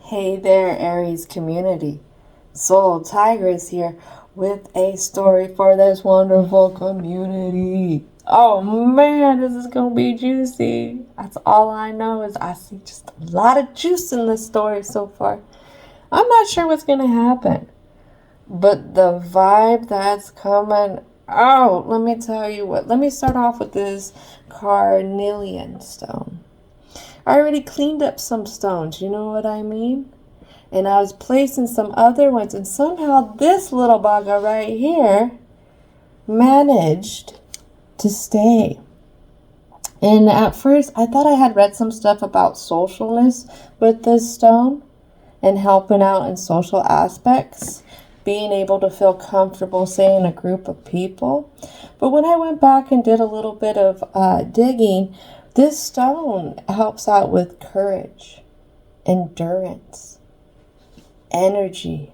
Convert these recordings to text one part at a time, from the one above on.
Hey there, Aries community. Soul Tigress here with a story for this wonderful community. Oh man, this is gonna be juicy. That's all I know is I see just a lot of juice in this story so far. I'm not sure what's gonna happen, but the vibe that's coming out, let me tell you what. Let me start off with this carnelian stone. I already cleaned up some stones, you know what I mean? And I was placing some other ones, and somehow this little bugger right here managed to stay. And at first, I thought I had read some stuff about socialness with this stone and helping out in social aspects, being able to feel comfortable, say, in a group of people. But when I went back and did a little bit of digging, this stone helps out with courage, endurance, energy,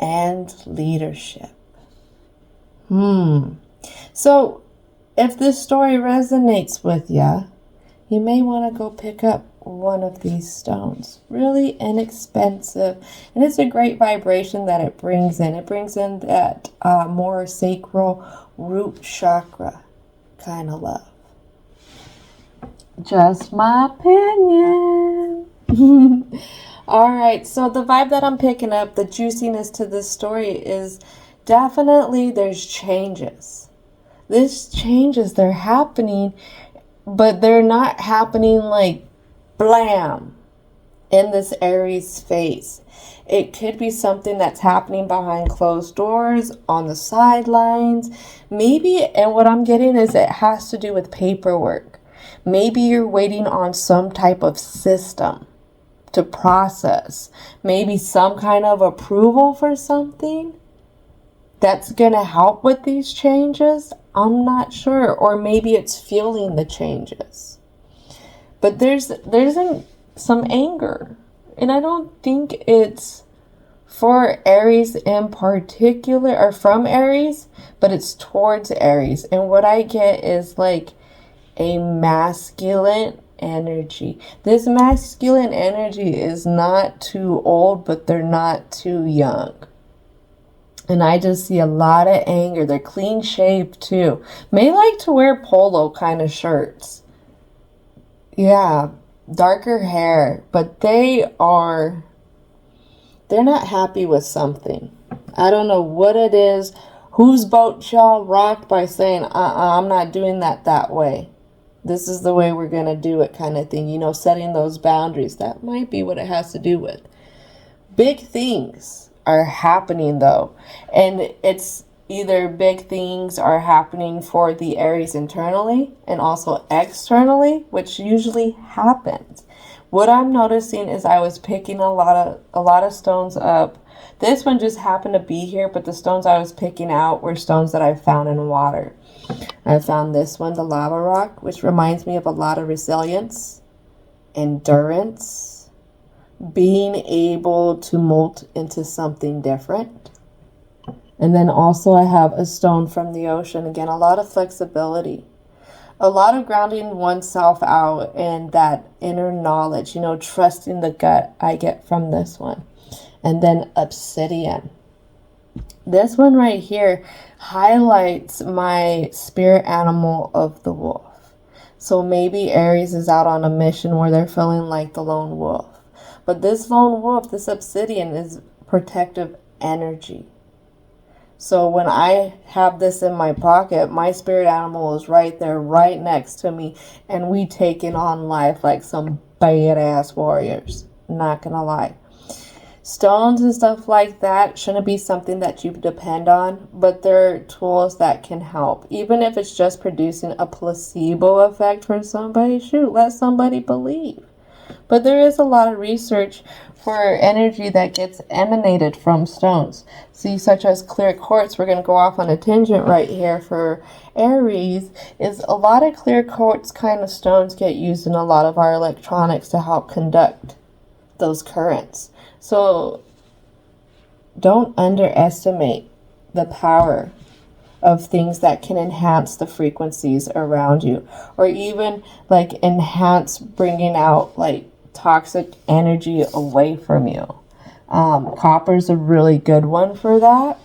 and leadership. So, if this story resonates with you, you may want to go pick up one of these stones. Really inexpensive, and it's a great vibration that it brings in. It brings in that more sacral root chakra kind of love. Just my opinion. All right, so the vibe that I'm picking up, the juiciness to this story is definitely there's changes. These changes, they're happening, but they're not happening like blam in this Aries face. It could be something that's happening behind closed doors, on the sidelines. Maybe, and what I'm getting is it has to do with paperwork. Maybe you're waiting on some type of system to process. Maybe some kind of approval for something that's going to help with these changes. I'm not sure. Or maybe it's feeling the changes. But there's some anger. And I don't think it's for Aries in particular, or from Aries, but it's towards Aries. And what I get is like a masculine energy. This masculine energy is not too old, but they're not too young. And I just see a lot of anger. They're clean shaved too. May like to wear polo kind of shirts. Yeah, darker hair, but they're not happy with something. I don't know what it is. Whose boat y'all rocked by saying, I'm not doing that way. This is the way we're going to do it kind of thing. You know, setting those boundaries. That might be what it has to do with. Big things are happening though. And it's either big things are happening for the Aries internally and also externally, which usually happens. What I'm noticing is I was picking a lot of stones up. This one just happened to be here, but the stones I was picking out were stones that I found in water. I found this one, the lava rock, which reminds me of a lot of resilience, endurance, being able to mold into something different. And then also I have a stone from the ocean. Again, a lot of flexibility, a lot of grounding oneself out and that inner knowledge, you know, trusting the gut I get from this one. And then obsidian. This one right here highlights my spirit animal of the wolf. So maybe Aries is out on a mission where they're feeling like the lone wolf. But this lone wolf, this obsidian, is protective energy. So when I have this in my pocket, my spirit animal is right there, right next to me. And we taking on life like some badass warriors. Not gonna lie. Stones and stuff like that shouldn't be something that you depend on, but they're tools that can help. Even if it's just producing a placebo effect for somebody, shoot, let somebody believe. But there is a lot of research for energy that gets emanated from stones. See, such as clear quartz, we're going to go off on a tangent right here for Aries, is a lot of clear quartz kind of stones get used in a lot of our electronics to help conduct those currents. So don't underestimate the power of things that can enhance the frequencies around you, or even like enhance bringing out like toxic energy away from you. Copper is a really good one for that.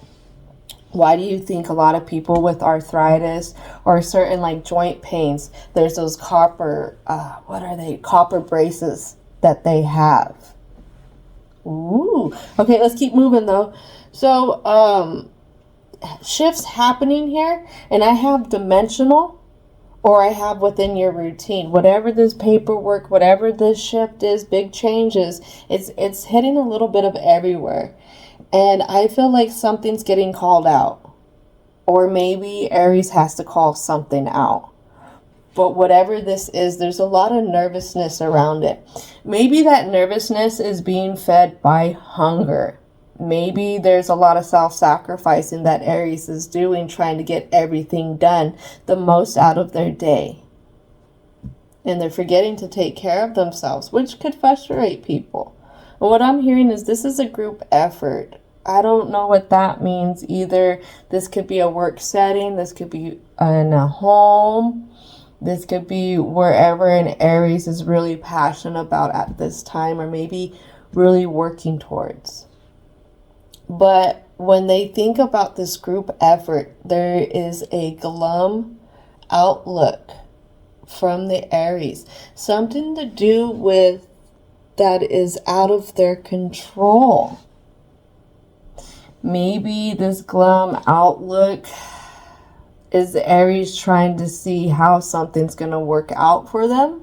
Why do you think a lot of people with arthritis or certain like joint pains, there's those copper, what are they? Copper braces that they have. Ooh. Okay, let's keep moving though. So, shifts happening here, and I have dimensional, or I have within your routine. Whatever this paperwork, whatever this shift is, big changes, it's hitting a little bit of everywhere. And I feel like something's getting called out. Or maybe Aries has to call something out. But whatever this is, there's a lot of nervousness around it. Maybe that nervousness is being fed by hunger. Maybe there's a lot of self-sacrificing that Aries is doing, trying to get everything done, the most out of their day. And they're forgetting to take care of themselves, which could frustrate people. And what I'm hearing is this is a group effort. I don't know what that means either. This could be a work setting. This could be in a home. This could be wherever an Aries is really passionate about at this time, or maybe really working towards. But when they think about this group effort, there is a glum outlook from the Aries. Something to do with that is out of their control. Maybe this glum outlook is the Aries trying to see how something's going to work out for them.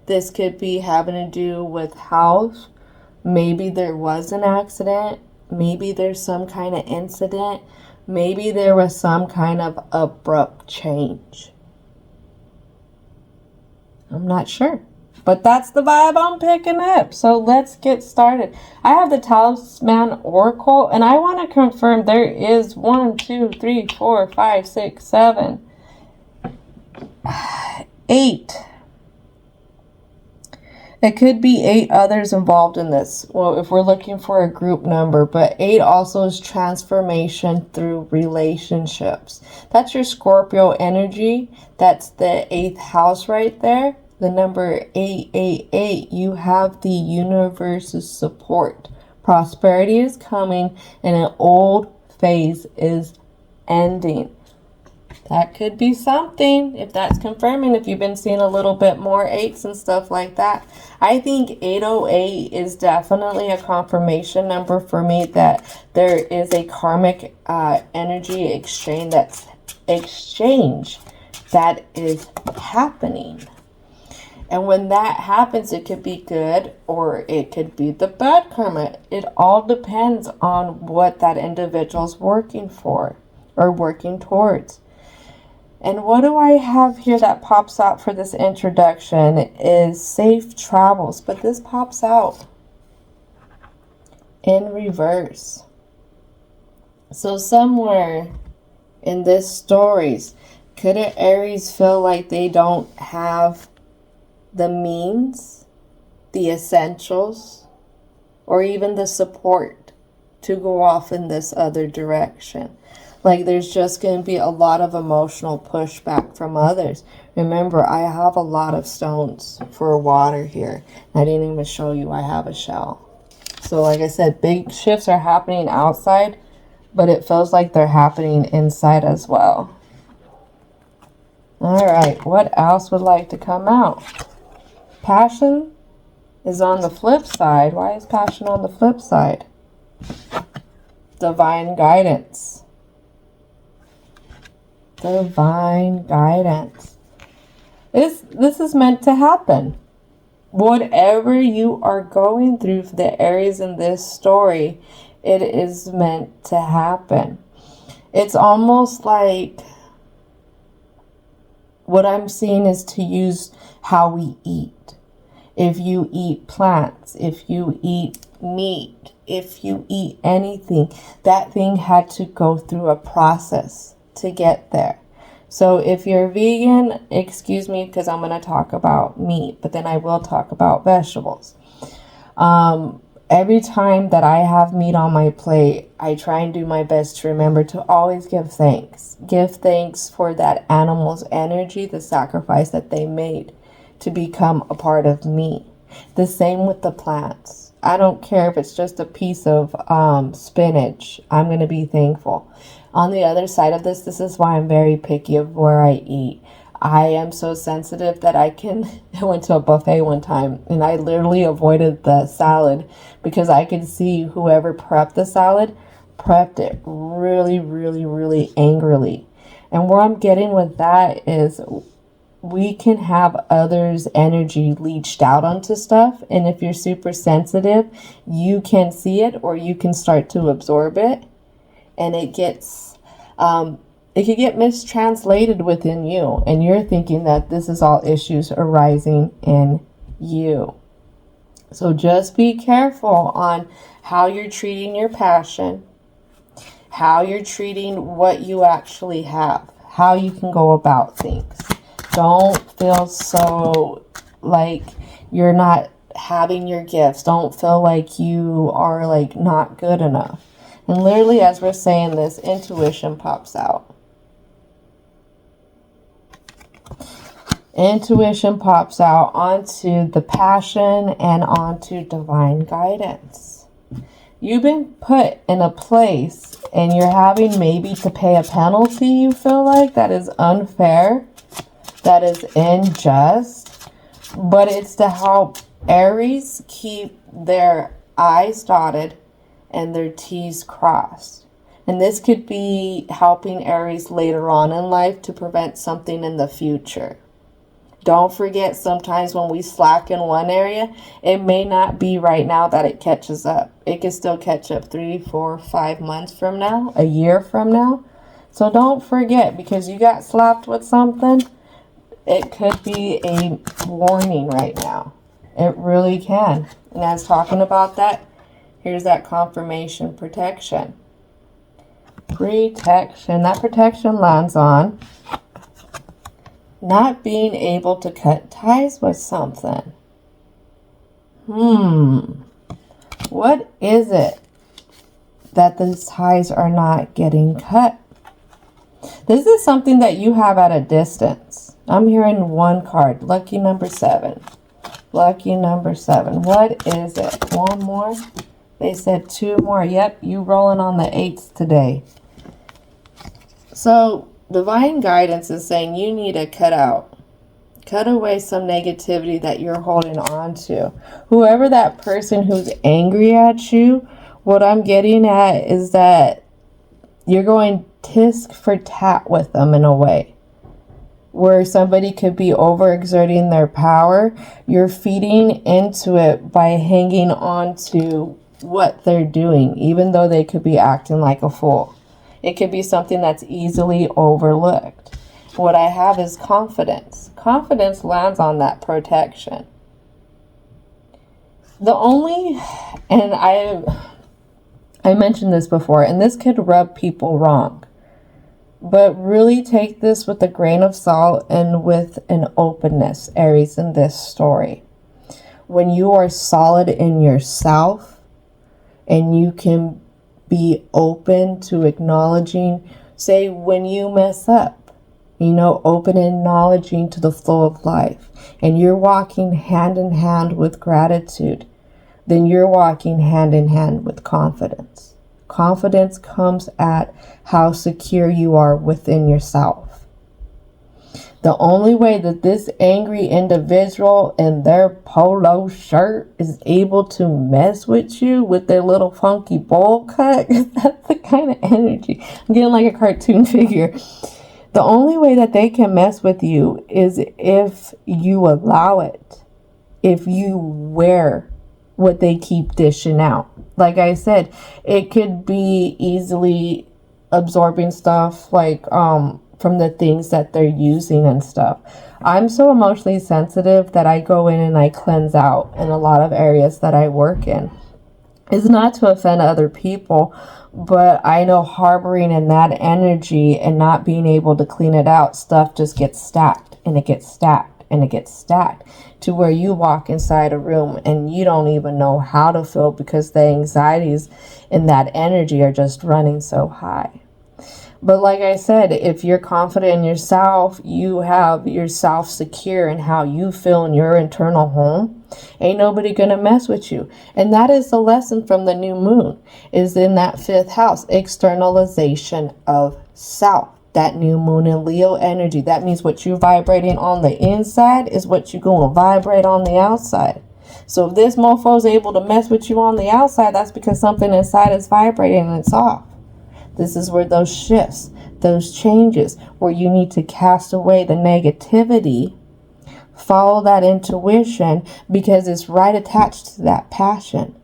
This could be having to do with health. Maybe there was an accident. Maybe there's some kind of incident. Maybe there was some kind of abrupt change. I'm not sure. But that's the vibe I'm picking up. So let's get started. I have the Talisman Oracle, and I want to confirm there is 1, 2, 3, 4, 5, 6, 7, 8. It could be 8 others involved in this. Well, if we're looking for a group number, but 8 also is transformation through relationships. That's your Scorpio energy. That's the 8th house right there. The number 888, you have the universe's support. Prosperity is coming and an old phase is ending. That could be something, if that's confirming, if you've been seeing a little bit more 8s and stuff like that. I think 808 is definitely a confirmation number for me that there is a karmic energy exchange that is happening. And when that happens, it could be good or it could be the bad karma. It all depends on what that individual's working for or working towards. And what do I have here that pops out for this introduction is safe travels. But this pops out in reverse. So somewhere in this stories, could an Aries feel like they don't have the means, the essentials, or even the support to go off in this other direction? Like there's just going to be a lot of emotional pushback from others. Remember, I have a lot of stones for water here. I didn't even show you I have a shell. So like I said, big shifts are happening outside, but it feels like they're happening inside as well. All right, what else would like to come out? Passion is on the flip side. Why is passion on the flip side? Divine guidance. Divine guidance. This is meant to happen. Whatever you are going through for the Aries in this story, it is meant to happen. It's almost like what I'm seeing is to use how we eat. If you eat plants, if you eat meat, if you eat anything, that thing had to go through a process to get there. So if you're vegan, excuse me, because I'm going to talk about meat, but then I will talk about vegetables. Every time that I have meat on my plate, I try and do my best to remember to always give thanks. Give thanks for that animal's energy, the sacrifice that they made to become a part of me. The same with the plants. I don't care if it's just a piece of spinach. I'm going to be thankful. On the other side of this is why I'm very picky of where I eat. I am so sensitive that I went to a buffet one time and I literally avoided the salad because I could see whoever prepped the salad prepped it really, really, really angrily. And where I'm getting with that is we can have others' energy leached out onto stuff. And if you're super sensitive, you can see it or you can start to absorb it. And it could get mistranslated within you. And you're thinking that this is all issues arising in you. So just be careful on how you're treating your passion, how you're treating what you actually have, how you can go about things. Don't feel so like you're not having your gifts. Don't feel like you are like not good enough. And literally as we're saying this, intuition pops out. Intuition pops out onto the passion and onto divine guidance. You've been put in a place and you're having maybe to pay a penalty, you feel like, that is unfair, that is unjust, but it's to help Aries keep their I's dotted and their T's crossed. And this could be helping Aries later on in life to prevent something in the future. Don't forget, sometimes when we slack in one area, it may not be right now that it catches up. It can still catch up 3, 4, 5 months from now, a year from now. So don't forget, because you got slapped with something, it could be a warning right now. It really can. And as talking about that, here's that confirmation protection. Protection. That protection lands on not being able to cut ties with something. What is it that the ties are not getting cut? This is something that you have at a distance. I'm hearing one card. Lucky number 7. Lucky number 7. What is it? One more? They said 2 more. Yep, you rolling on the 8s today. So divine guidance is saying you need to cut away some negativity that you're holding on to. Whoever that person who's angry at you, what I'm getting at is that you're going tisk for tat with them in a way. Where somebody could be overexerting their power, you're feeding into it by hanging on to what they're doing, even though they could be acting like a fool. It could be something that's easily overlooked. What I have is confidence. Confidence lands on that protection. And I mentioned this before, and this could rub people wrong. But really take this with a grain of salt and with an openness, Aries, in this story. When you are solid in yourself and you can be open to acknowledging, say, when you mess up, open and acknowledging to the flow of life, and you're walking hand in hand with gratitude, then you're walking hand in hand with confidence. Confidence comes at how secure you are within yourself. The only way that this angry individual in their polo shirt is able to mess with you with their little funky bowl cut, that's the kind of energy. I'm getting like a cartoon figure. The only way that they can mess with you is if you allow it. If you wear what they keep dishing out. Like I said, it could be easily absorbing stuff like from the things that they're using and stuff. I'm so emotionally sensitive that I go in and I cleanse out in a lot of areas that I work in. It's not to offend other people, but I know harboring in that energy and not being able to clean it out, stuff just gets stacked and it gets stacked and it gets stacked to where you walk inside a room and you don't even know how to feel because the anxieties in that energy are just running so high. But like I said, if you're confident in yourself, you have yourself secure in how you feel in your internal home, Ain't nobody gonna mess with you. And that is the lesson from the new moon, is in that 5th house, externalization of self. That new moon in Leo energy. That means what you're vibrating on the inside is what you're going to vibrate on the outside. So if this mofo is able to mess with you on the outside, that's because something inside is vibrating and it's off. This is where those shifts, those changes, where you need to cast away the negativity, follow that intuition, because it's right attached to that passion.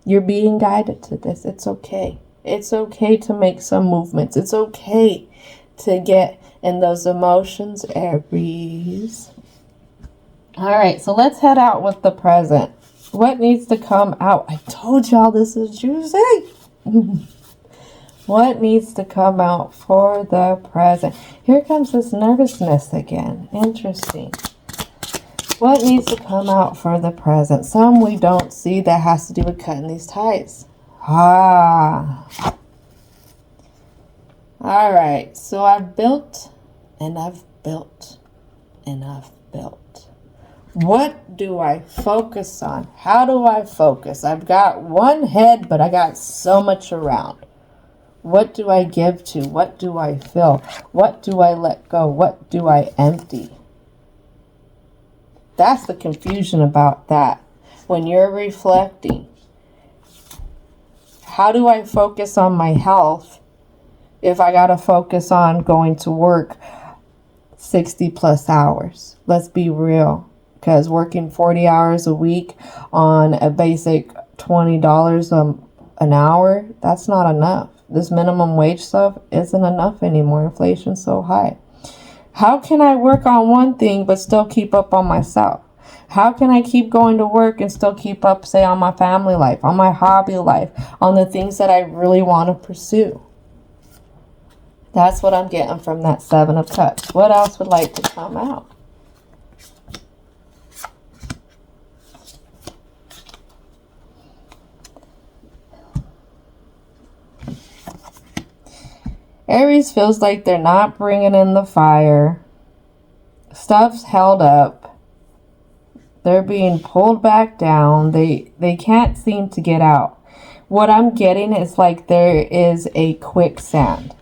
You're being guided to this. It's okay. It's okay to make some movements. It's okay to get in those emotions, Aries. All right, so let's head out with the present. What needs to come out? I told y'all this is juicy. What needs to come out for the present? Here comes this nervousness again. Interesting. What needs to come out for the present? Some we don't see that has to do with cutting these ties. All right, so I've built and I've built and I've built. What do I focus on? How do I focus? I've got one head, but I got so much around. What do I give to? What do I fill? What do I let go? What do I empty? That's the confusion about that. When you're reflecting, how do I focus on my health if I got to focus on going to work 60 plus hours? Let's be real. Because working 40 hours a week on a basic $20 an hour, that's not enough. This minimum wage stuff isn't enough anymore. Inflation's so high. How can I work on one thing but still keep up on myself? How can I keep going to work and still keep up, say, on my family life, on my hobby life, on the things that I really want to pursue? That's what I'm getting from that 7 of Cups. What else would like to come out? Aries feels like they're not bringing in the fire. Stuff's held up. They're being pulled back down. They can't seem to get out. What I'm getting is like there is a quicksand.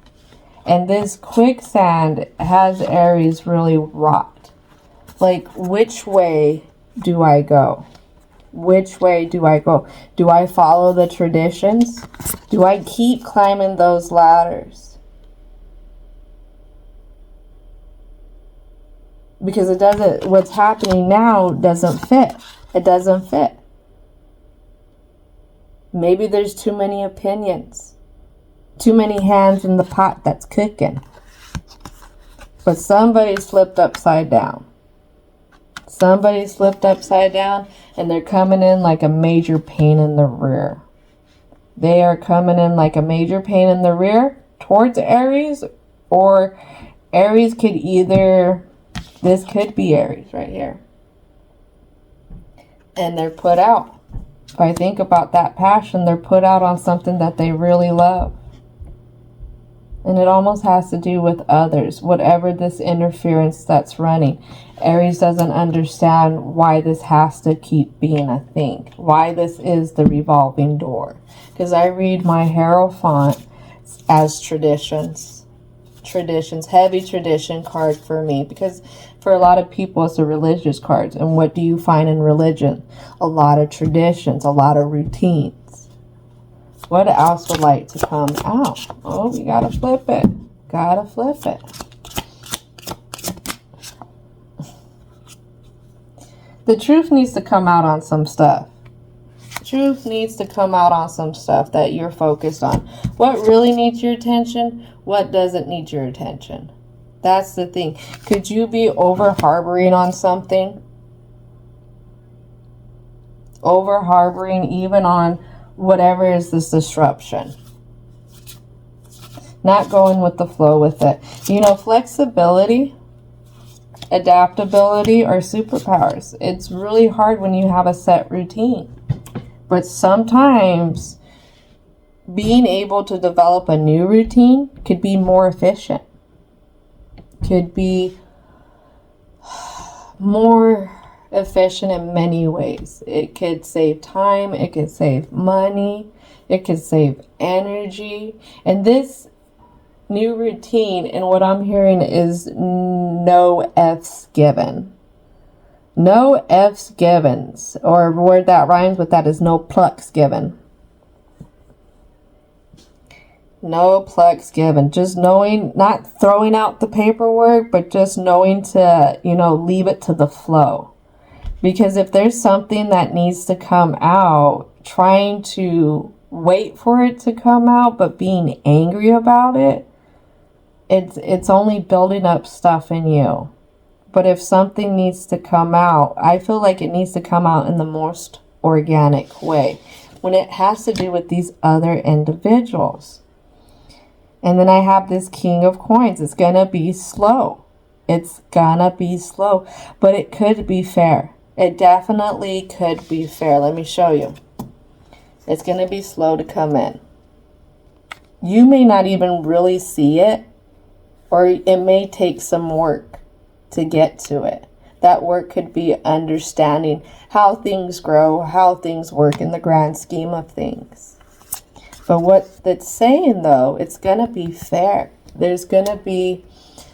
And this quicksand has Aries really rocked. Like, which way do I go? Which way do I go? Do I follow the traditions? Do I keep climbing those ladders? Because it doesn't, what's happening now doesn't fit. It doesn't fit. Maybe there's too many opinions. Too many hands in the pot that's cooking. But somebody's flipped upside down. Somebody's flipped upside down and they're coming in like a major pain in the rear. They are coming in like a major pain in the rear towards Aries, or Aries could either, this could be Aries right here. And they're put out. If I think about that passion, they're put out on something that they really love. And it almost has to do with others, whatever this interference that's running. Aries doesn't understand why this has to keep being a thing, why this is the revolving door. Because I read my Hierophant as traditions, heavy tradition card for me. Because for a lot of people, it's a religious card. And what do you find in religion? A lot of traditions, a lot of routines. What else would like to come out? Oh, we gotta flip it. Gotta flip it. The truth needs to come out on some stuff. Truth needs to come out on some stuff that you're focused on. What really needs your attention? What doesn't need your attention? That's the thing. Could you be over-harboring on something? Over-harboring even on whatever is this disruption. Not going with the flow with it. You know, flexibility, adaptability are superpowers. It's really hard when you have a set routine. But sometimes being able to develop a new routine could be more efficient. Could be more efficient in many ways. It could save time, it could save money, it could save energy. And this new routine, and what I'm hearing is no F's given. No F's given. Or a word that rhymes with that is no plucks given. No plucks given. Just knowing, not throwing out the paperwork, but just knowing to, leave it to the flow. Because if there's something that needs to come out, trying to wait for it to come out, but being angry about it, it's only building up stuff in you. But if something needs to come out, I feel like it needs to come out in the most organic way when it has to do with these other individuals. And then I have this King of Coins. It's going to be slow. It's going to be slow. But it could be fair. It definitely could be fair. Let me show you. It's going to be slow to come in. You may not even really see it. Or it may take some work to get to it. That work could be understanding how things grow, how things work in the grand scheme of things. But what that's saying, though, it's going to be fair. There's going to be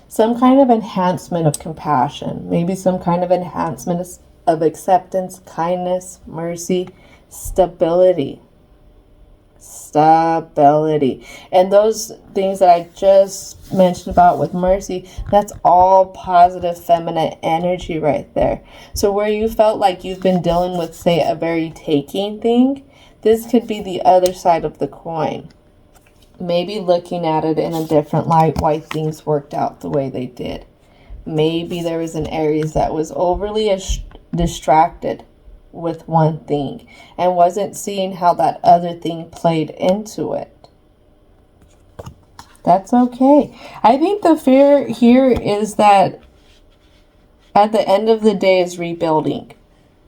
some kind of enhancement of compassion. Maybe some kind of enhancement of acceptance, kindness, mercy, stability. Stability. And those things that I just mentioned about with mercy, that's all positive feminine energy right there. So where you felt like you've been dealing with, say, a very taking thing, this could be the other side of the coin. Maybe looking at it in a different light, why things worked out the way they did. Maybe there was an Aries that was overly distracted with one thing and wasn't seeing how that other thing played into it. That's okay. I think the fear here is that at the end of the day is rebuilding.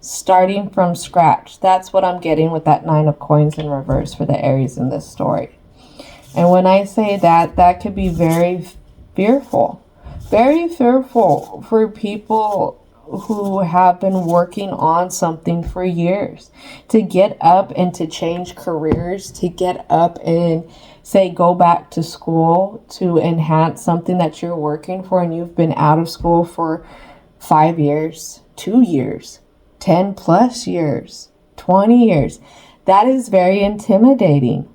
Starting from scratch. That's what I'm getting with that 9 of Coins in reverse for the Aries in this story. And when I say that, that could be very fearful. Very fearful for people who have been working on something for years. To get up and to change careers, to get up and say go back to school to enhance something that you're working for and you've been out of school for 5 years, 2 years. 10 plus years, 20 years. That is very intimidating.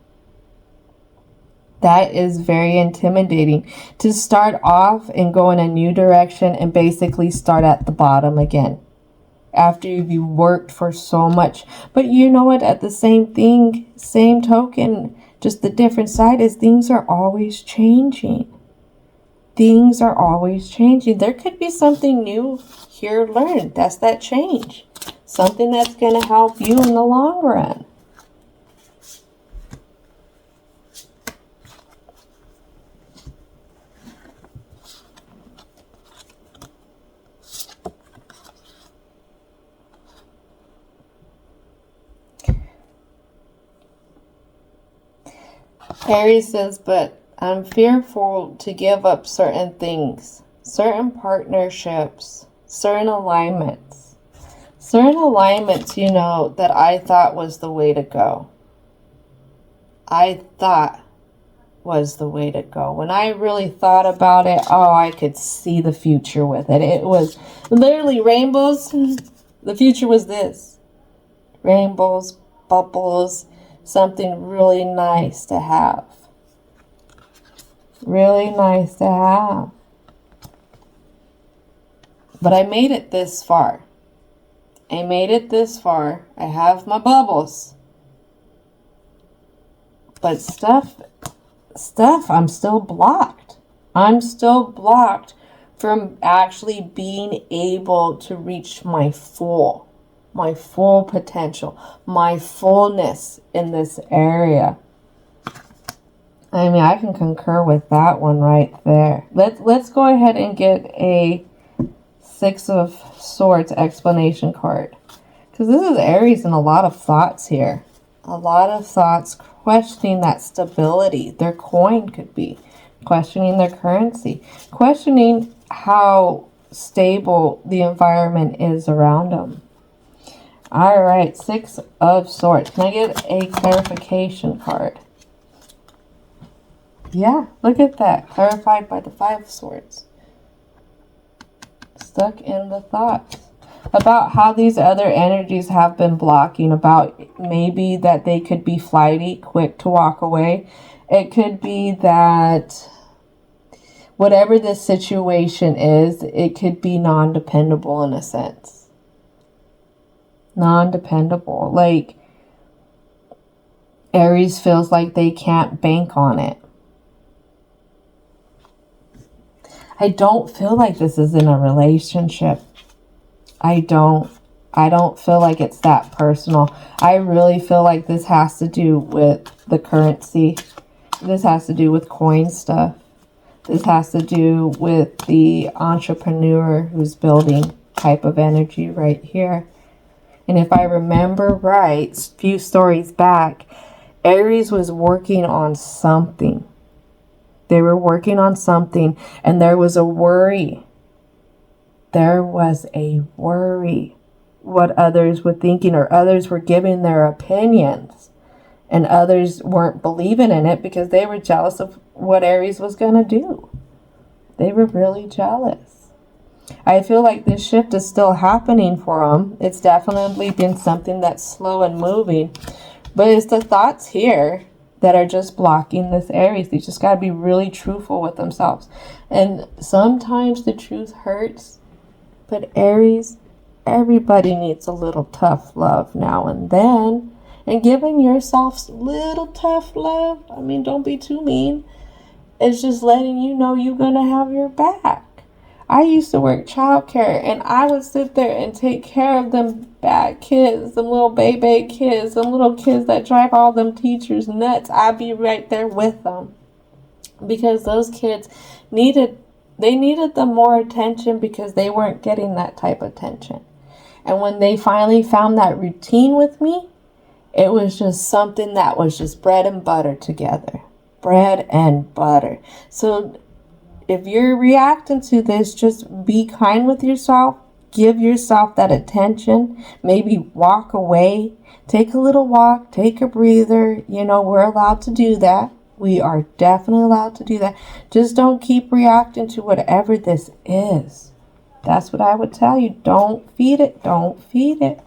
That is very intimidating to start off and go in a new direction and basically start at the bottom again after you've worked for so much. But you know what? At the same token, just the different side is things are always changing. Things are always changing. There could be something new here learned. That's that change. Something that's going to help you in the long run. Aries says, but I'm fearful to give up certain things, certain partnerships, certain alignments. Certain alignments, that I thought was the way to go. I thought was the way to go. When I really thought about it, I could see the future with it. It was literally rainbows. The future was this. Rainbows, bubbles, something really nice to have. Really nice to have. But I made it this far. I made it this far. I have my bubbles. But stuff, I'm still blocked. I'm still blocked from actually being able to reach my full potential, my fullness in this area. I mean, I can concur with that one right there. Let's go ahead and get a 6 of Swords explanation card. Because this is Aries and a lot of thoughts here. A lot of thoughts questioning that stability. Their coin could be. Questioning their currency. Questioning how stable the environment is around them. All right, Six of Swords. Can I get a clarification card? Yeah, look at that. Clarified by the Five of Swords. Stuck in the thoughts about how these other energies have been blocking, about maybe that they could be flighty, quick to walk away. It could be that whatever this situation is, it could be non-dependable in a sense. Non-dependable. Like, Aries feels like they can't bank on it. I don't feel like this is in a relationship. I don't feel like it's that personal. I really feel like this has to do with the currency. This has to do with coin stuff. This has to do with the entrepreneur who's building type of energy right here. And if I remember right, a few stories back, Aries was working on something. They were working on something, and there was a worry. There was a worry what others were thinking, or others were giving their opinions, and others weren't believing in it because they were jealous of what Aries was going to do. They were really jealous. I feel like this shift is still happening for them. It's definitely been something that's slow and moving, but it's the thoughts here that are just blocking this Aries. They just got to be really truthful with themselves. And sometimes the truth hurts, but Aries, everybody needs a little tough love now and then. And giving yourself little tough love, I mean, don't be too mean. It's just letting you know you're going to have your back. I used to work childcare, and I would sit there and take care of them bad kids, them little baby kids, them little kids that drive all them teachers nuts. I'd be right there with them because those kids needed the more attention because they weren't getting that type of attention. And when they finally found that routine with me, it was just something that was just bread and butter together. Bread and butter. So if you're reacting to this, just be kind with yourself. Give yourself that attention. Maybe walk away. Take a little walk. Take a breather. You know, we're allowed to do that. We are definitely allowed to do that. Just don't keep reacting to whatever this is. That's what I would tell you. Don't feed it. Don't feed it.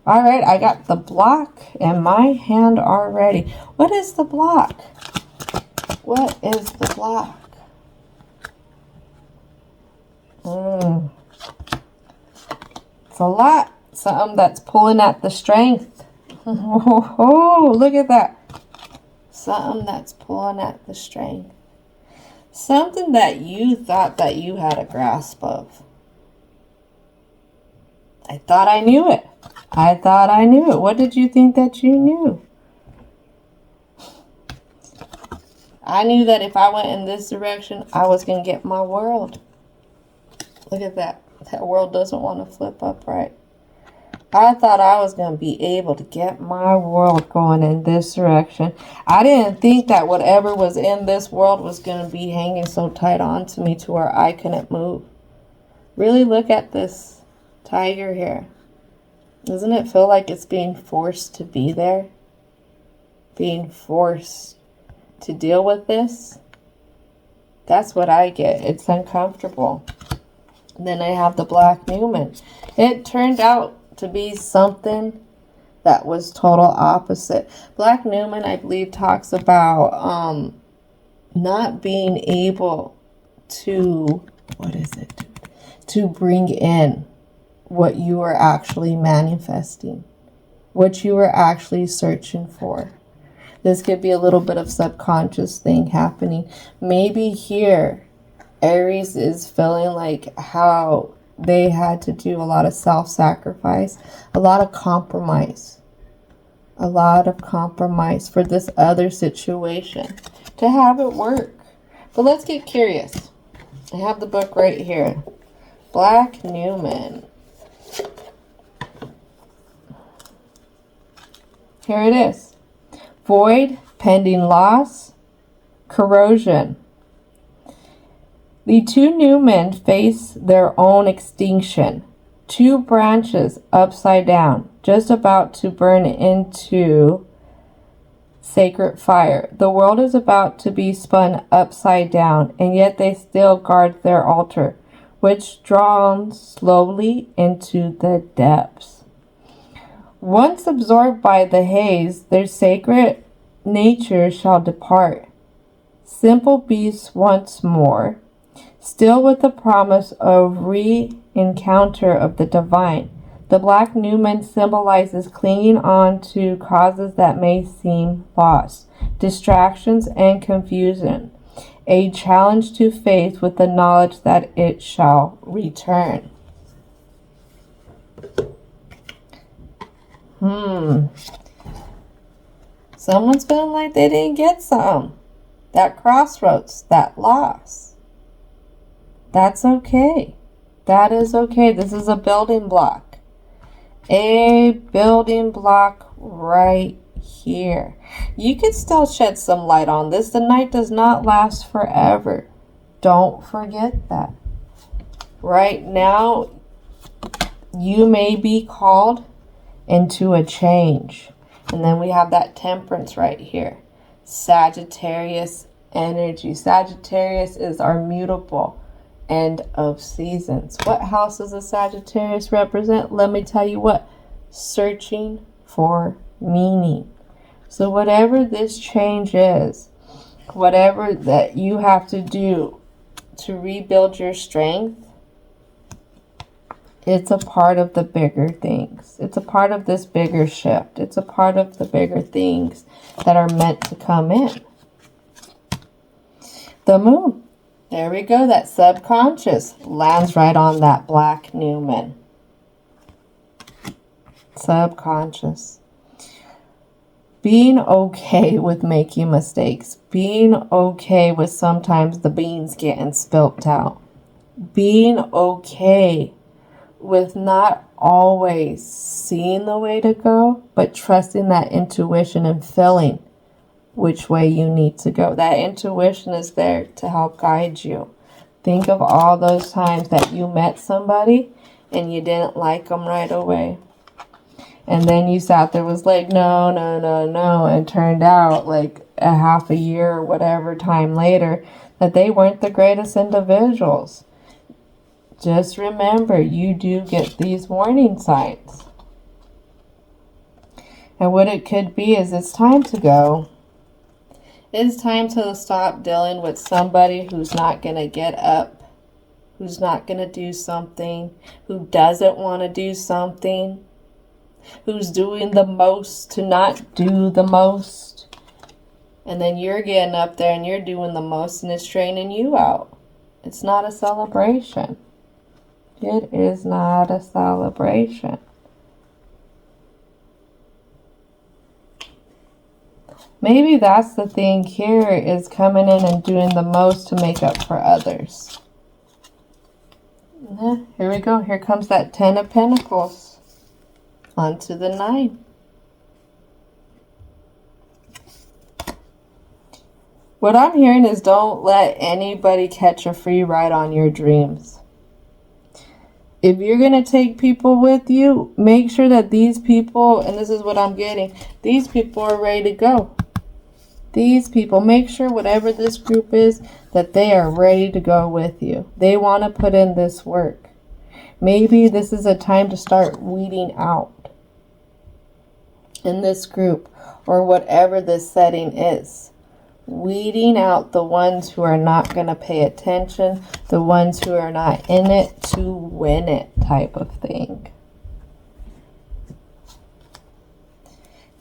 All right, I got the block in my hand already. What is the block? What is the block? It's a lot. Something that's pulling at the strength. Oh, look at that. Something that's pulling at the strength. Something that you thought that you had a grasp of. I thought I knew it. I thought I knew it. What did you think that you knew? I knew that if I went in this direction, I was going to get my world. Look at that. That world doesn't want to flip upright. I thought I was going to be able to get my world going in this direction. I didn't think that whatever was in this world was going to be hanging so tight onto me to where I couldn't move. Really look at this tiger here. Doesn't it feel like it's being forced to be there? Being forced to deal with this? That's what I get. It's uncomfortable. And then I have the Black Numan. It turned out to be something that was total opposite. Black Numan, I believe, talks about not being able to, to bring in what you are actually manifesting, what you are actually searching for. This could be a little bit of subconscious thing happening. Maybe here, Aries is feeling like how they had to do a lot of self-sacrifice, a lot of compromise for this other situation to have it work. But let's get curious. I have the book right here. Black Numan. Here it is. Void, pending loss, corrosion. The two Numan face their own extinction. Two branches upside down, just about to burn into sacred fire. The world is about to be spun upside down, and yet they still guard their altar, which draws slowly into the depths. Once absorbed by the haze, their sacred nature shall depart. Simple beasts once more, still with the promise of re-encounter of the divine. The black Numan symbolizes clinging on to causes that may seem lost, distractions and confusion, a challenge to faith with the knowledge that it shall return. Someone's feeling like they didn't get some. That crossroads, that loss. That's okay. That is okay. This is a building block. A building block right here. You can still shed some light on this. The night does not last forever. Don't forget that. Right now, you may be called into a change. And then we have that temperance right here. Sagittarius energy. Sagittarius is our mutable end of seasons. What house does a Sagittarius represent? Let me tell you what. Searching for meaning. So whatever this change is, whatever that you have to do to rebuild your strength, it's a part of the bigger things. It's a part of this bigger shift. It's a part of the bigger things that are meant to come in. The moon. There we go. That subconscious lands right on that black Numan. Subconscious. Being okay with making mistakes. Being okay with sometimes the beans getting spilt out. Being okay with not always seeing the way to go, but trusting that intuition and feeling which way you need to go. That intuition is there to help guide you. Think of all those times that you met somebody and you didn't like them right away. And then you sat there was like, no, no, no, no. And turned out like a half a year or whatever time later that they weren't the greatest individuals. Just remember, you do get these warning signs. And what it could be is it's time to go. It's time to stop dealing with somebody who's not going to get up, who's not going to do something, who doesn't want to do something, who's doing the most to not do the most. And then you're getting up there and you're doing the most and it's draining you out. It's not a celebration. It is not a celebration. Maybe that's the thing here, is coming in and doing the most to make up for others. Here we go. Here comes that 10 of Pentacles. Onto the 9. What I'm hearing is don't let anybody catch a free ride on your dreams. If you're going to take people with you, make sure that these people, and this is what I'm getting, these people are ready to go. These people, make sure whatever this group is, that they are ready to go with you. They want to put in this work. Maybe this is a time to start weeding out in this group or whatever this setting is. Weeding out the ones who are not going to pay attention, the ones who are not in it to win it type of thing.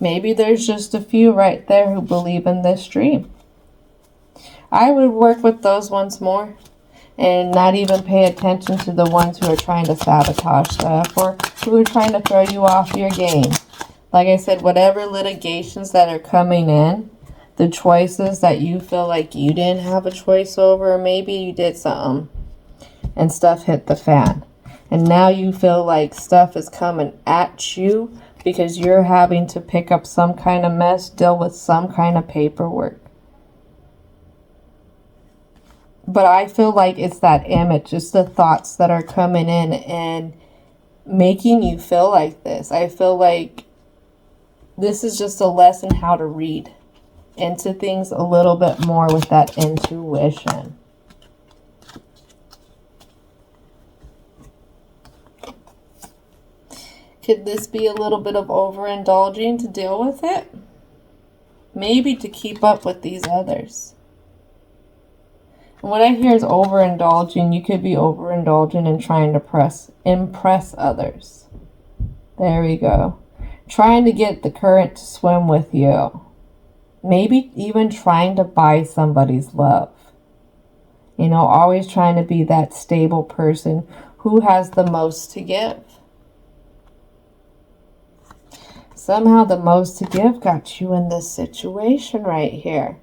Maybe there's just a few right there who believe in this dream. I would work with those ones more and not even pay attention to the ones who are trying to sabotage stuff or who are trying to throw you off your game. Like I said, whatever litigations that are coming in, the choices that you feel like you didn't have a choice over, or maybe you did something and stuff hit the fan. And now you feel like stuff is coming at you because you're having to pick up some kind of mess, deal with some kind of paperwork. But I feel like it's that image, it's the thoughts that are coming in and making you feel like this. I feel like this is just a lesson how to read into things a little bit more with that intuition. Could this be a little bit of overindulging to deal with it? Maybe to keep up with these others. And what I hear is overindulging. You could be overindulging and trying to impress others. There we go. Trying to get the current to swim with you. Maybe even trying to buy somebody's love. You know, always trying to be that stable person who has the most to give. Somehow the most to give got you in this situation right here.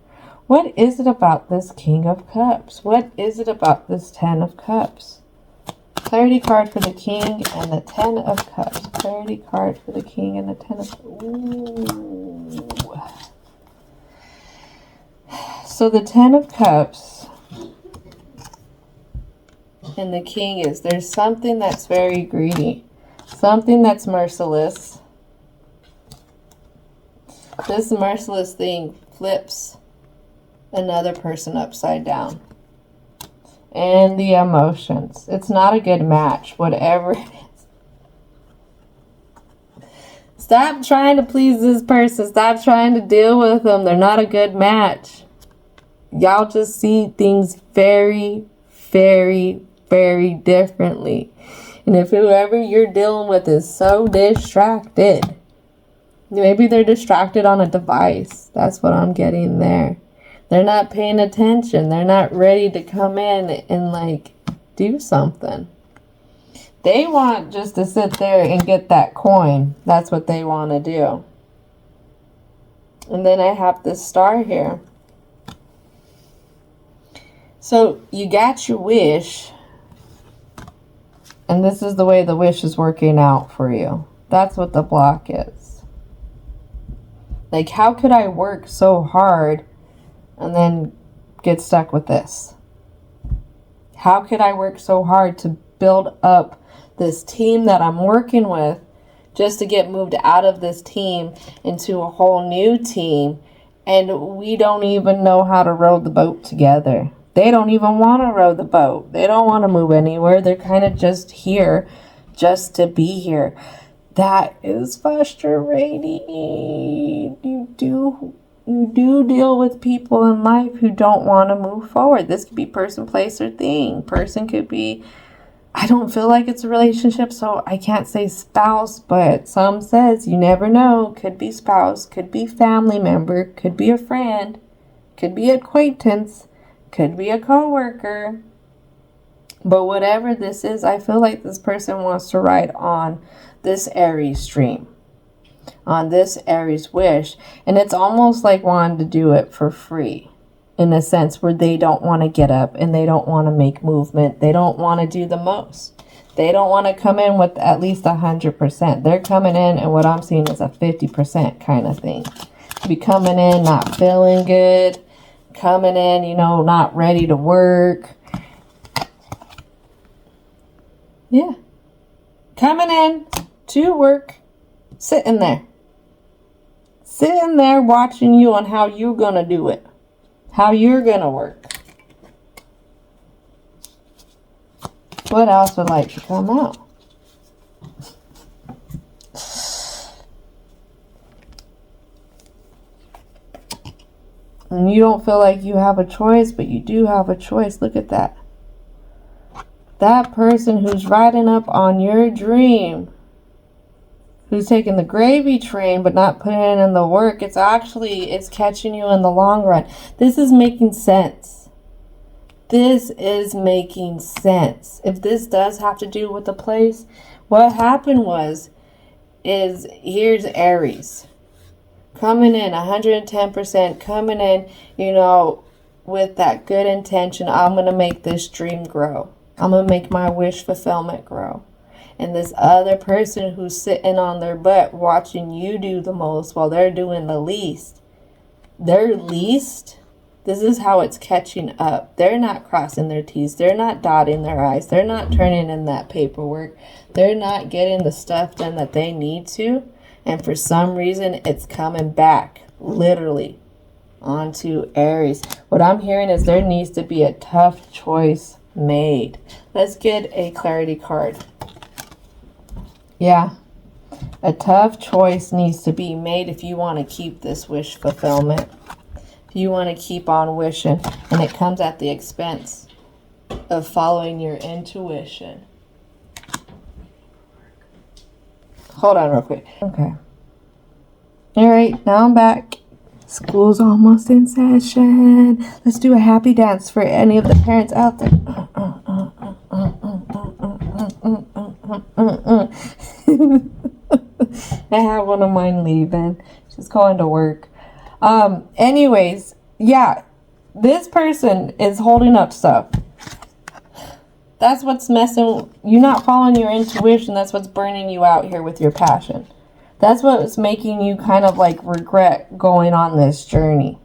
What is it about this King of Cups? What is it about this Ten of Cups? Clarity card for the King and the Ten of Cups. Clarity card for the King and the Ten of Cups. Ooh. So the Ten of Cups and the King is, there's something that's very greedy. Something that's merciless. This merciless thing flips another person upside down. And the emotions. It's not a good match, whatever it is. Stop trying to please this person. Stop trying to deal with them. They're not a good match. Y'all just see things very, very, very differently. And if whoever you're dealing with is so distracted, maybe they're distracted on a device. That's what I'm getting there. They're not paying attention. They're not ready to come in and like do something. They want just to sit there and get that coin. That's what they want to do. And then I have this star here. So you got your wish. And this is the way the wish is working out for you. That's what the block is. Like, how could I work so hard and then get stuck with this? How could I work so hard to build up this team that I'm working with just to get moved out of this team into a whole new team, and we don't even know how to row the boat together? They don't even want to row the boat. They don't want to move anywhere. They're kind of just here just to be here. That is frustrating. You do deal with people in life who don't want to move forward. This could be person, place, or thing. Person could be, I don't feel like it's a relationship, so I can't say spouse, but some says you never know. Could be spouse, could be family member, could be a friend, could be acquaintance, could be a coworker. But whatever this is, I feel like this person wants to ride on this Aries stream, on this Aries wish, and it's almost like wanting to do it for free, in a sense where they don't want to get up and they don't want to make movement. They don't want to do the most. They don't want to come in with at least 100%. They're coming in, and what I'm seeing is a 50% kind of thing. Be coming in not feeling good, coming in, you know, not ready to work. Yeah. Coming in to work, sitting there watching you on how you're going to do it, how you're going to work. What else would like to come out? And you don't feel like you have a choice, but you do have a choice. Look at that. That person who's riding up on your dream, who's taking the gravy train but not putting in the work, it's catching you in the long run. This is making sense. This is making sense. If this does have to do with the place, what happened is here's Aries coming in 110%, coming in, you know, with that good intention. I'm going to make this dream grow. I'm going to make my wish fulfillment grow. And this other person who's sitting on their butt watching you do the most while they're doing the least, their least This is how it's catching up. They're not crossing their T's. They're not dotting their I's. They're not turning in that paperwork. They're not getting the stuff done that they need to. And for some reason, it's coming back, literally, onto Aries. What I'm hearing is there needs to be a tough choice made. Let's get a clarity card. Yeah. A tough choice needs to be made if you want to keep this wish fulfillment. If you want to keep on wishing, and it comes at the expense of following your intuition. Hold on real quick. Okay. All right, now I'm back. School's almost in session. Let's do a happy dance for any of the parents out there. I have one of mine leaving. She's going to work. Anyways, yeah, this person is holding up stuff. That's what's messing. You're not following your intuition. That's what's burning you out here with your passion. That's what's making you kind of like regret going on this journey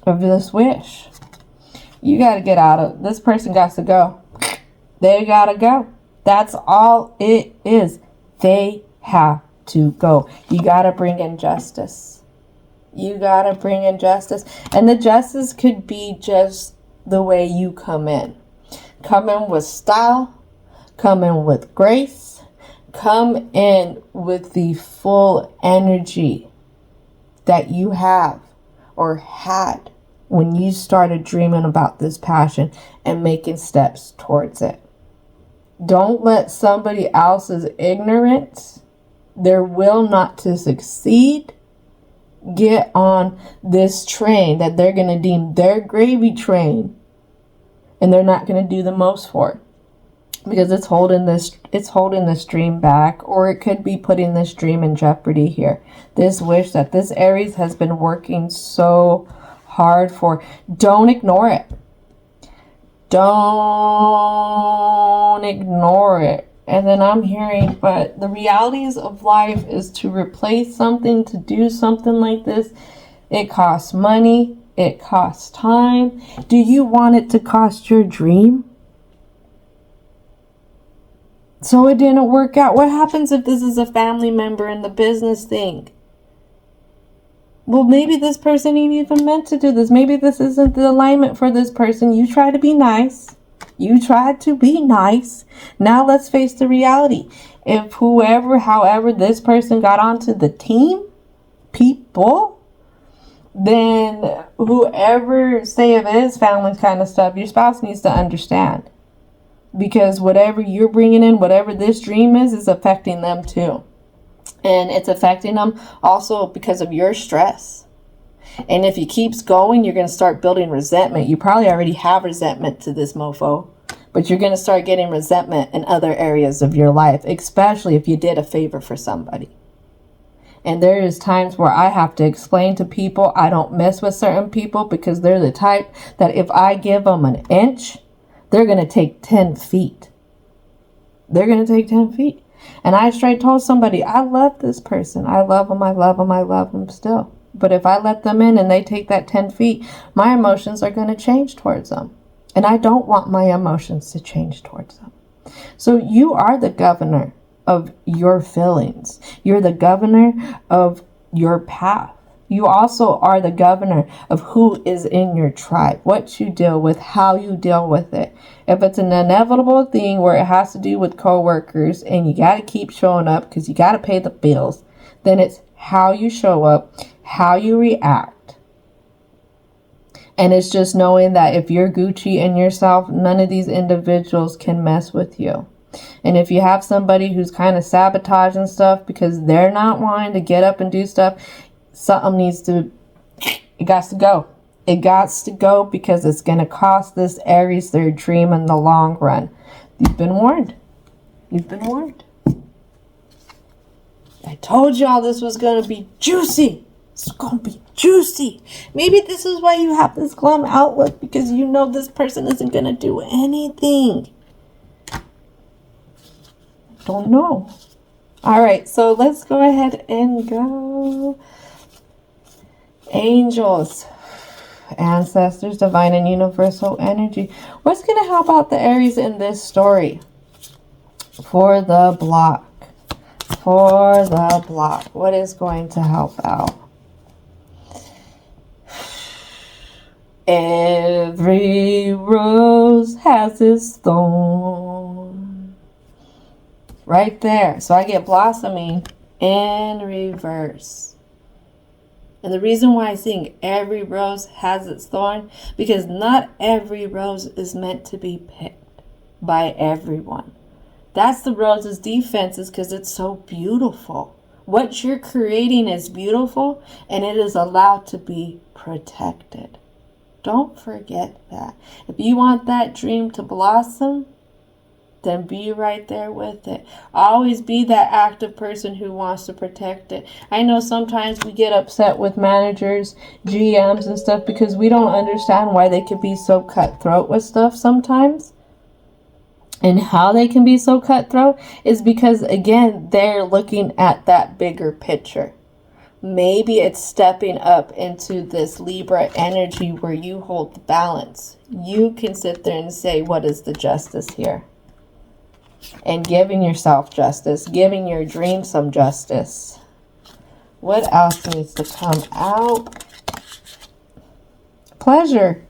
of this wish. You got to get out of this. Person got to go. They got to go. That's all it is. They have to go. You got to bring in justice. You got to bring in justice. And the justice could be just the way you come in. Come in with style. Come in with grace. Come in with the full energy that you have or had when you started dreaming about this passion and making steps towards it. Don't let somebody else's ignorance, their will not to succeed, get on this train that they're going to deem their gravy train, and they're not going to do the most for, because it's holding this dream back, or it could be putting this dream in jeopardy here. This wish that this Aries has been working so hard for. Don't ignore it. Don't ignore it. And then I'm hearing, but the realities of life is to replace something, to do something like this. It costs money. It costs time. Do you want it to cost your dream? So it didn't work out. What happens if this is a family member in the business thing? Well, maybe this person ain't even meant to do this. Maybe this isn't the alignment for this person. You try to be nice. You tried to be nice. Now let's face the reality. If however this person got onto the team, people, then whoever, say if it is family kind of stuff, your spouse needs to understand. Because whatever you're bringing in, whatever this dream is affecting them too. And it's affecting them also because of your stress. And if it keeps going, you're going to start building resentment. You probably already have resentment to this mofo, but you're going to start getting resentment in other areas of your life, especially if you did a favor for somebody. And there is times where I have to explain to people I don't mess with certain people because they're the type that if I give them an inch, they're going to take 10 feet. They're going to take 10 feet. And I straight told somebody, I love this person. I love them. I love them. I love them still. But if I let them in and they take that 10 feet, my emotions are going to change towards them. And I don't want my emotions to change towards them. So you are the governor of your feelings. You're the governor of your path. You also are the governor of who is in your tribe, what you deal with, how you deal with it. If it's an inevitable thing where it has to do with coworkers and you got to keep showing up because you got to pay the bills, then it's how you show up, how you react. And it's just knowing that if you're Gucci in yourself, none of these individuals can mess with you. And if you have somebody who's kind of sabotaging stuff because they're not wanting to get up and do stuff, something needs to, it got to go. It got to go because it's going to cost this Aries their dream in the long run. You've been warned. You've been warned. I told y'all this was going to be juicy. It's going to be juicy. Maybe this is why you have this glum outlook, because you know this person isn't going to do anything. Don't know. All right, so let's go ahead and go. Angels, Ancestors, divine and universal energy. What's going to help out the Aries in this story? For the block. For the block. What is going to help out? Every rose has its thorn. Right there. So I get blossoming in reverse. And the reason why I sing every rose has its thorn, because not every rose is meant to be picked by everyone. That's the rose's defense, is because it's so beautiful. What you're creating is beautiful, and it is allowed to be protected. Don't forget that. If you want that dream to blossom, then be right there with it. Always be that active person who wants to protect it. I know sometimes we get upset with managers, GMs and stuff, because we don't understand why they can be so cutthroat with stuff sometimes. And how they can be so cutthroat is because, again, they're looking at that bigger picture. Maybe it's stepping up into this Libra energy where you hold the balance. You can sit there and say, what is the justice here? And giving yourself justice, giving your dream some justice. What else needs to come out? Pleasure.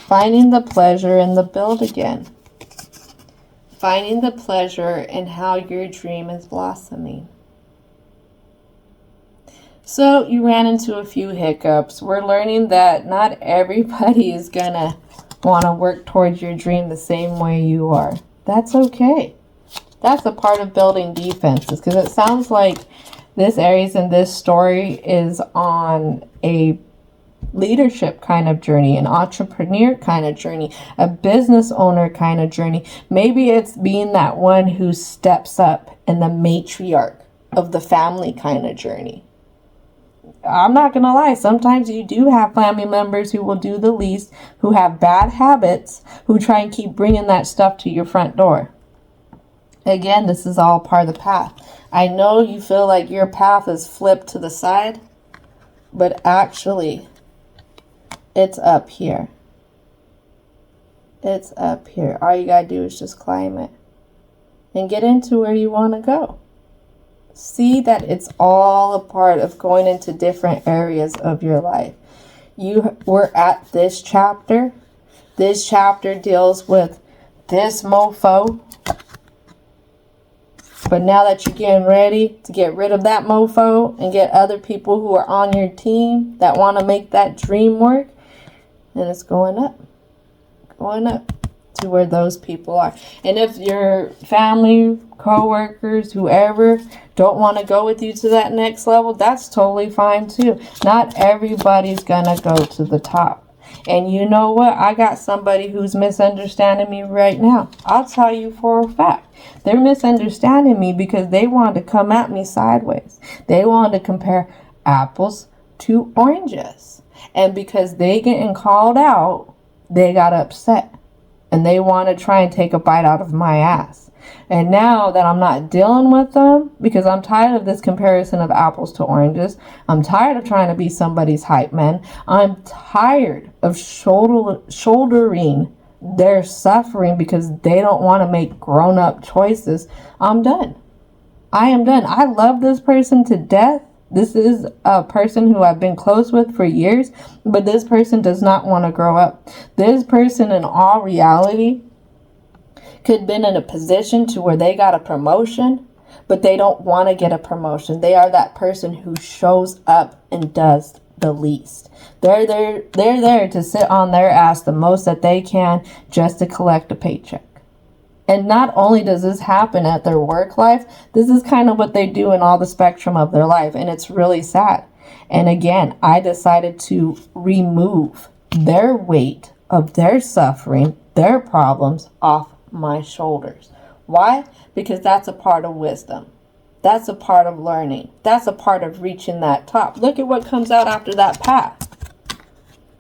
Finding the pleasure in the build again. Finding the pleasure in how your dream is blossoming. So you ran into a few hiccups. We're learning that not everybody is gonna want to work towards your dream the same way you are. That's okay. That's a part of building defenses, because it sounds like this Aries in this story is on a leadership kind of journey, an entrepreneur kind of journey, a business owner kind of journey. Maybe it's being that one who steps up in the matriarch of the family kind of journey. I'm not going to lie. Sometimes you do have family members who will do the least, who have bad habits, who try and keep bringing that stuff to your front door. Again, this is all part of the path. I know you feel like your path is flipped to the side, but actually, it's up here. It's up here. All you got to do is just climb it and get into where you want to go. See that it's all a part of going into different areas of your life. You were at this chapter. This chapter deals with this mofo. But now that you're getting ready to get rid of that mofo and get other people who are on your team that want to make that dream work, then it's going up to where those people are. And if your family, co-workers, whoever don't want to go with you to that next level, that's totally fine too. Not everybody's gonna go to the top. And you know what? I got somebody who's misunderstanding me right now. I'll tell you for a fact. They're misunderstanding me because they wanted to come at me sideways. They wanted to compare apples to oranges. And because they getting called out, they got upset. And they want to try and take a bite out of my ass. And now that I'm not dealing with them, because I'm tired of this comparison of apples to oranges, I'm tired of trying to be somebody's hype man, I'm tired of shouldering their suffering because they don't want to make grown-up choices, I'm done. I am done. I love this person to death. This is a person who I've been close with for years, but this person does not want to grow up. This person, in all reality, could have been in a position to where they got a promotion, but they don't want to get a promotion. They are that person who shows up and does the least. They're there to sit on their ass the most that they can just to collect a paycheck. And not only does this happen at their work life, this is kind of what they do in all the spectrum of their life. And it's really sad. And again, I decided to remove their weight of their suffering, their problems off my shoulders. Why? Because that's a part of wisdom. That's a part of learning. That's a part of reaching that top. Look at what comes out after that path.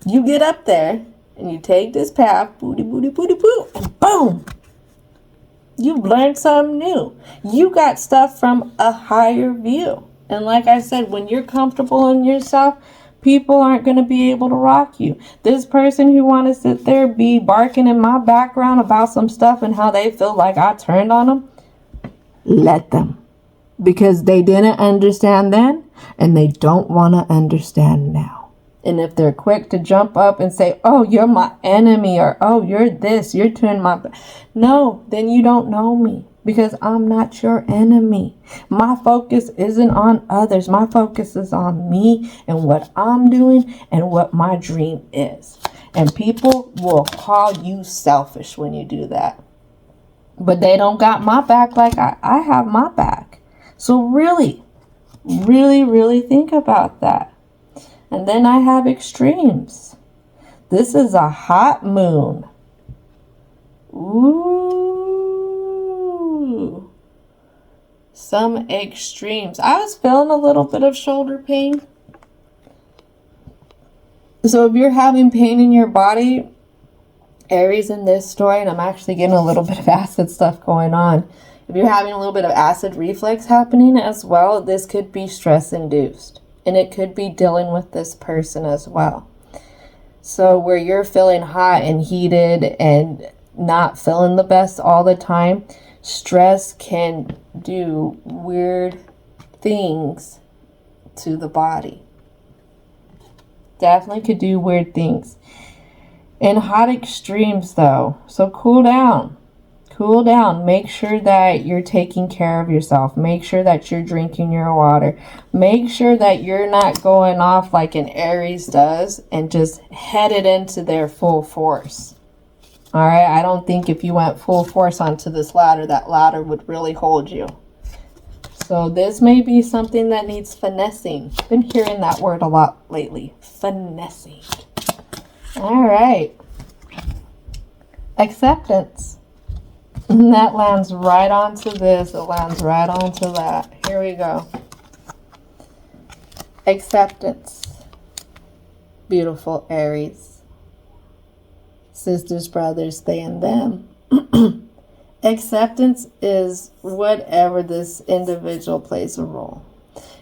You get up there and you take this path, booty, booty, booty, boo, and boom. You've learned something new. You got stuff from a higher view. And like I said, when you're comfortable in yourself, People aren't going to be able to rock you. This person who want to sit there be barking in my background about some stuff and how they feel like I turned on them, let them. Because they didn't understand then, and they don't want to understand now. And if they're quick to jump up and say, oh, you're my enemy, or oh, you're this, you're turning my back. No, then you don't know me, because I'm not your enemy. My focus isn't on others. My focus is on me and what I'm doing and what my dream is. And people will call you selfish when you do that. But they don't got my back like I have my back. So really, really, really think about that. And then I have extremes. This is a hot moon. Ooh. Some extremes. I was feeling a little bit of shoulder pain. So if you're having pain in your body, Aries in this story, and I'm actually getting a little bit of acid stuff going on. If you're having a little bit of acid reflux happening as well, this could be stress induced. And it could be dealing with this person as well. So where you're feeling hot and heated and not feeling the best all the time, stress can do weird things to the body. Definitely could do weird things. In hot extremes though, so cool down. Cool down. Make sure that you're taking care of yourself. Make sure that you're drinking your water. Make sure that you're not going off like an Aries does and just headed into their full force. All right. I don't think if you went full force onto this ladder, that ladder would really hold you. So this may be something that needs finessing. Been hearing that word a lot lately. Finessing. All right. Acceptance. And that lands right onto this. It lands right onto that. Here we go. Acceptance. Beautiful Aries. Sisters, brothers, they and them. Acceptance is whatever this individual plays a role.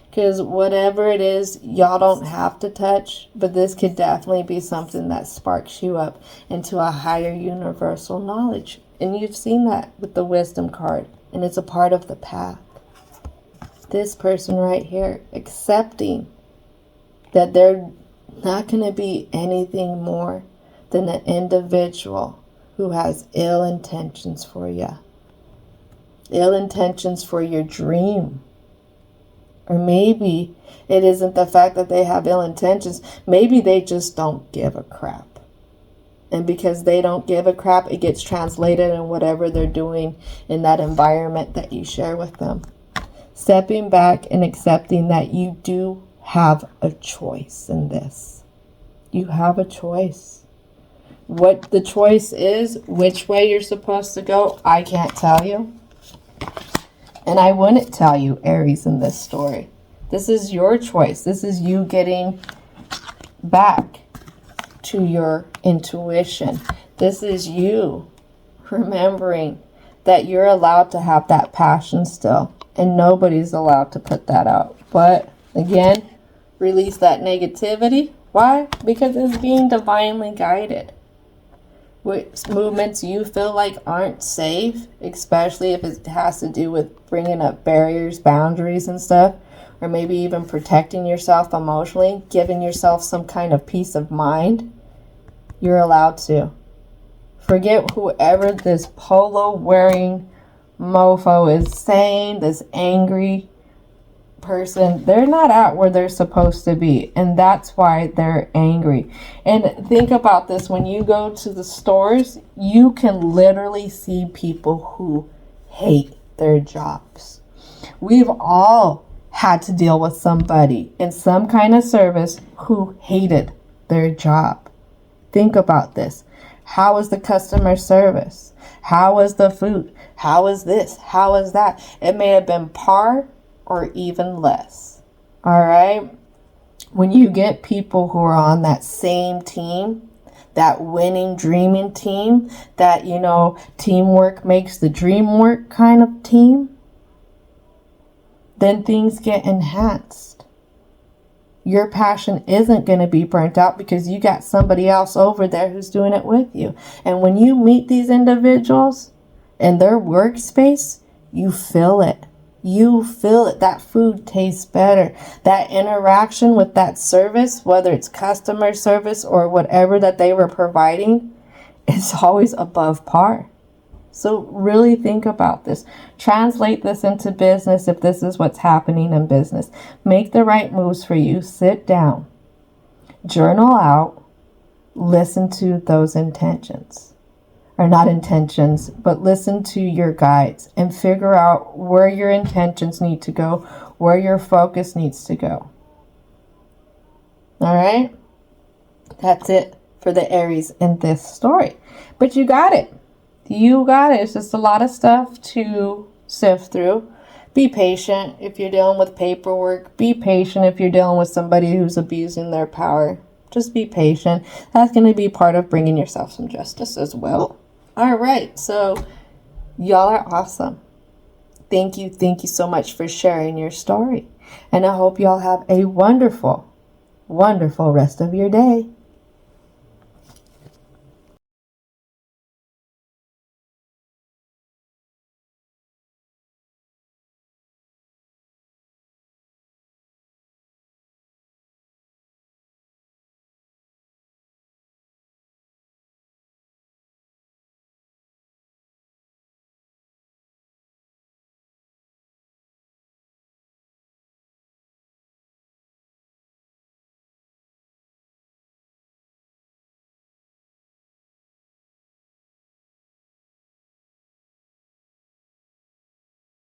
Because whatever it is, y'all don't have to touch, but this could definitely be something that sparks you up into a higher universal knowledge. And you've seen that with the wisdom card, and it's a part of the path. This person right here, accepting that they're not going to be anything more than an individual who has ill intentions for you. Ill intentions for your dream. Or maybe it isn't the fact that they have ill intentions. Maybe they just don't give a crap. And because they don't give a crap, it gets translated in whatever they're doing in that environment that you share with them. Stepping back and accepting that you do have a choice in this. You have a choice. What the choice is, which way you're supposed to go, I can't tell you. And I wouldn't tell you, Aries, in this story. This is your choice. This is you getting back to your intuition. This is you remembering that you're allowed to have that passion still. And nobody's allowed to put that out. But again, release that negativity. Why? Because it's being divinely guided. What movements you feel like aren't safe, especially if it has to do with bringing up barriers, boundaries and stuff, or maybe even protecting yourself emotionally, giving yourself some kind of peace of mind, you're allowed to. Forget whoever this polo wearing mofo is saying, this angry person. They're not at where they're supposed to be, and that's why they're angry. And think about this, when you go to the stores, you can literally see people who hate their jobs. We've all had to deal with somebody in some kind of service who hated their job. Think about this. How was the customer service? How was the food? How was this? How was that? It may have been par or even less. All right? When you get people who are on that same team, that winning, dreaming team, that, teamwork makes the dream work kind of team, then things get enhanced. your passion isn't going to be burnt out because you got somebody else over there who's doing it with you. And when you meet these individuals in their workspace, you feel it. You feel it. That food tastes better. That interaction with that service, whether it's customer service or whatever that they were providing, is always above par. So really think about this. Translate this into business if this is what's happening in business. Make the right moves for you. Sit down. Journal out. Listen to those intentions. Or not intentions, but listen to your guides and figure out where your intentions need to go, where your focus needs to go. All right? That's it for the Aries in this story. But you got it. You got it. It's just a lot of stuff to sift through. Be patient if you're dealing with paperwork. Be patient if you're dealing with somebody who's abusing their power. Just be patient. That's going to be part of bringing yourself some justice as well. All right. So y'all are awesome. Thank you so much for sharing your story. And I hope y'all have a wonderful, wonderful rest of your day.